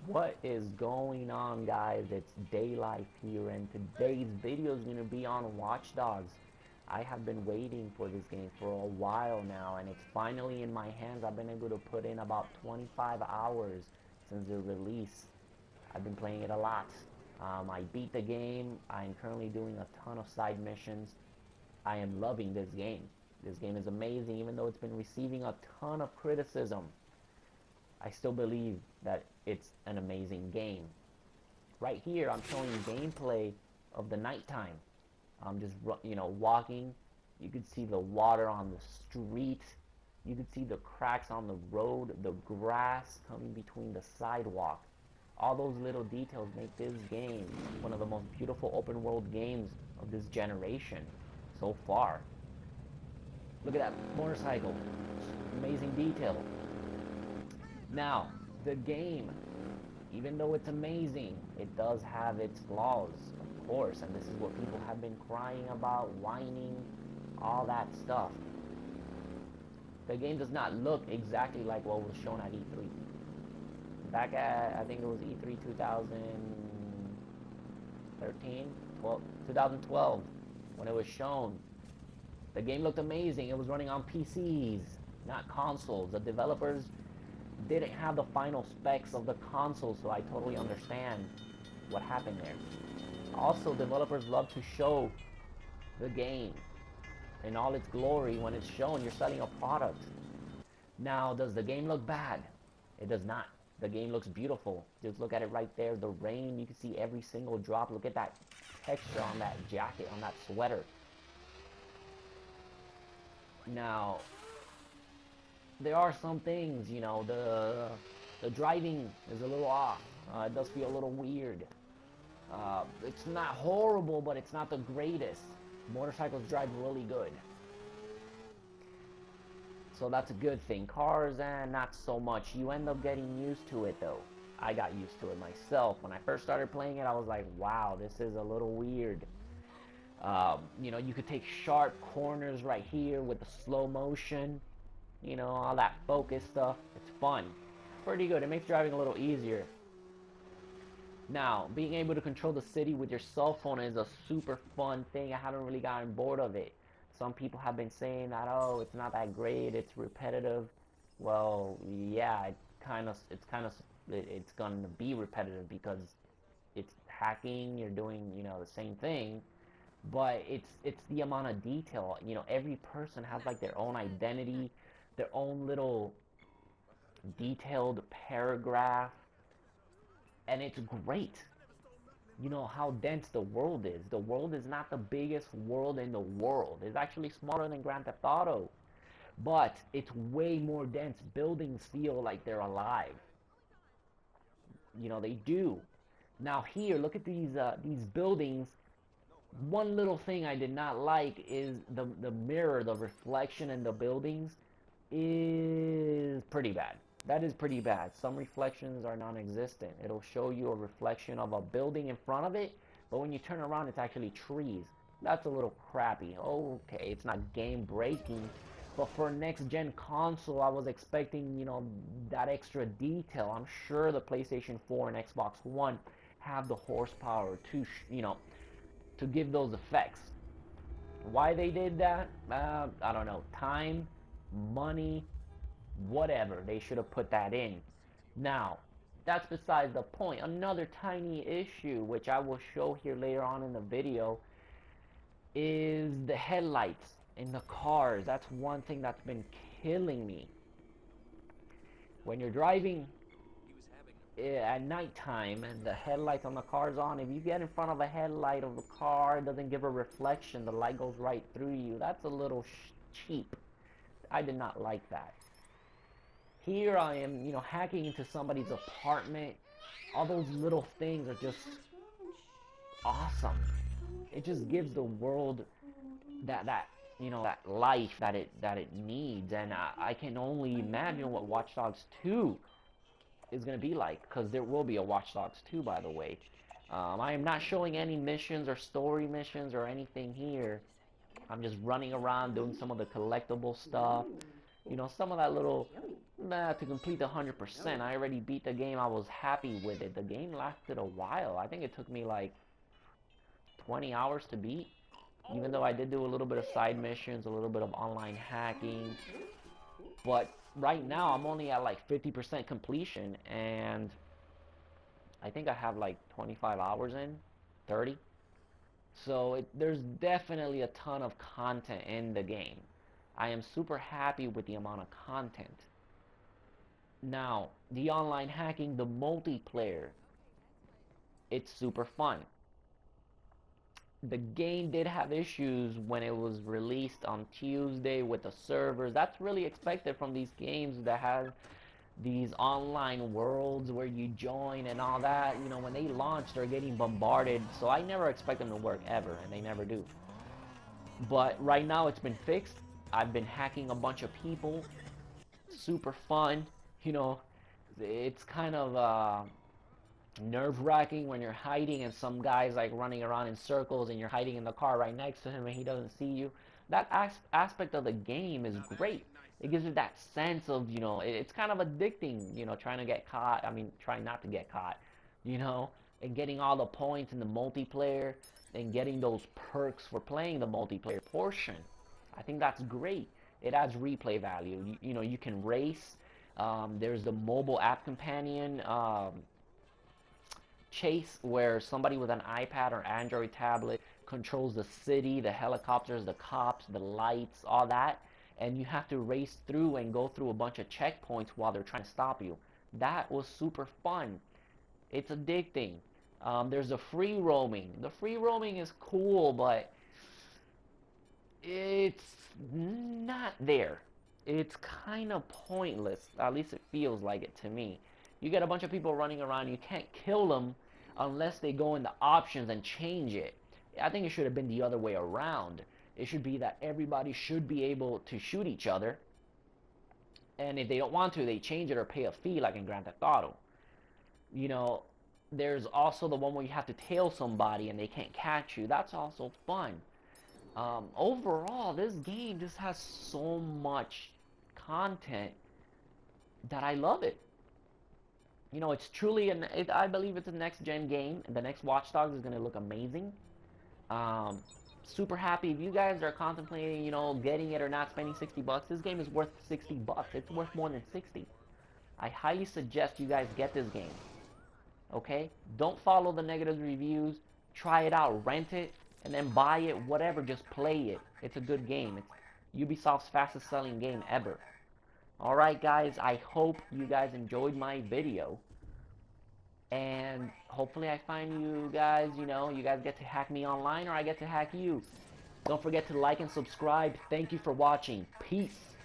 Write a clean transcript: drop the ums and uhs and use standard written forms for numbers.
What is going on, guys? It's Daylife here, and today's video is going to be on Watch Dogs. I have been waiting for this game for a while now, and it's finally in my hands. I've been able to put in about 25 hours since the release. I've been playing it a lot. I beat the game. I'm currently doing a ton of side missions. I am loving this game. This game is amazing, even though it's been receiving a ton of criticism. I still believe that it's an amazing game. Right here, I'm showing gameplay of the nighttime. I'm just, walking. You could see the water on the street. You could see the cracks on the road, the grass coming between the sidewalk. All those little details make this game one of the most beautiful open world games of this generation so far. Look at that motorcycle. Amazing detail. Now, the game, even though it's amazing, it does have its flaws, of course, and this is what people have been crying about, whining, all that stuff. The game does not look exactly like what was shown at E3. Back at, I think it was E3 2013, 2012, when it was shown, the game looked amazing. It was running on PCs, not consoles. The developers didn't have the final specs of the console, so I totally understand what happened there. Also, developers love to show the game in all its glory. When it's shown, you're selling a product. Now, does the game look bad? It does not. The game looks beautiful. Just look at it right there. The rain, you can see every single drop. Look at that texture on that jacket, on that sweater. Now, there are some things, the driving is a little off. It does feel a little weird. It's not horrible, but it's not the greatest. Motorcycles drive really good, so that's a good thing. Cars, and not so much. You end up getting used to it, though. I got used to it myself. When I first started playing it, I was like, wow, this is a little weird. You could take sharp corners right here with the slow motion. All that focus stuff. It's fun. Pretty good. It makes driving a little easier. Now, being able to control the city with your cell phone is a super fun thing. I haven't really gotten bored of it. Some people have been saying that, oh, it's not that great, it's repetitive. Well, yeah, it's gonna be repetitive because it's hacking, you're doing, the same thing, but it's the amount of detail. Every person has like their own identity, their own little detailed paragraph, and it's great. How dense the world is. The world is not the biggest world in the world. It's actually smaller than Grand Theft Auto, but it's way more dense. Buildings feel like they're alive. They do. Now here, look at these buildings. One little thing I did not like is the mirror, the reflection in the buildings is pretty bad. That is pretty bad. Some reflections are non-existent. It'll show you a reflection of a building in front of it, but when you turn around, it's actually trees. That's a little crappy. Okay, it's not game breaking, but for next gen console, I was expecting, that extra detail. I'm sure the PlayStation 4 and Xbox One have the horsepower to, to give those effects. Why they did that? I don't know. Time, money, whatever. They should have put that in. Now, that's besides the point. Another tiny issue, which I will show here later on in the video, is the headlights in the cars. That's one thing that's been killing me. When you're driving at nighttime and the headlights on the car's on, if you get in front of a headlight of a car, it doesn't give a reflection, the light goes right through you. That's a little cheap. I did not like that. Here I am, hacking into somebody's apartment. All those little things are just awesome. It just gives the world that life that it needs, and I can only imagine what Watch Dogs 2 is going to be like, because there will be a Watch Dogs 2, by the way. I am not showing any missions or story missions or anything here. I'm just running around doing some of the collectible stuff. You know, some of that little, nah, to complete the 100%. I already beat the game. I was happy with it. The game lasted a while. I think it took me like 20 hours to beat. Even though I did do a little bit of side missions, a little bit of online hacking. But right now I'm only at like 50% completion, and I think I have like 25 hours in, 30. So there's definitely a ton of content in the game. I am super happy with the amount of content. Now, the online hacking, the multiplayer, it's super fun. The game did have issues when it was released on Tuesday with the servers. That's really expected from these games that have these online worlds where you join and all that. You know, when they launch, they're getting bombarded. So I never expect them to work ever, and they never do. But right now it's been fixed. I've been hacking a bunch of people. Super fun. You know, it's kind of nerve-wracking when you're hiding and some guy's like running around in circles and you're hiding in the car right next to him and he doesn't see you. That aspect of the game is great. It gives you that sense of, you know, it's kind of addicting, you know, trying to get caught. I mean, trying not to get caught, you know, and getting all the points in the multiplayer and getting those perks for playing the multiplayer portion. I think that's great. It adds replay value. You know, you can race. There's the mobile app companion. Chase, where somebody with an iPad or Android tablet controls the city, the helicopters, the cops, the lights, all that, and you have to race through and go through a bunch of checkpoints while they're trying to stop you. That was super fun. It's addicting. There's the free roaming. The free roaming is cool, but it's not there. It's kind of pointless. At least it feels like it to me. You get a bunch of people running around. You can't kill them unless they go in the options and change it. I think it should have been the other way around. It should be that everybody should be able to shoot each other. And if they don't want to, they change it or pay a fee like in Grand Theft Auto. You know, there's also the one where you have to tail somebody and they can't catch you. That's also fun. Overall, this game just has so much content that I love it. You know, it's truly I believe it's a next gen game. The next Watch Dogs is going to look amazing. Um, Super happy. If you guys are contemplating, you know, getting it or not, spending 60 bucks, this game is worth 60 bucks. It's worth more than 60. I highly suggest you guys get this game. Okay? Don't follow the negative reviews. Try it out, rent it, and then buy it, whatever, just play it. It's a good game. It's Ubisoft's fastest selling game ever. Alright guys, I hope you guys enjoyed my video. And hopefully I find you guys, you know, you guys get to hack me online or I get to hack you. Don't forget to like and subscribe. Thank you for watching. Peace.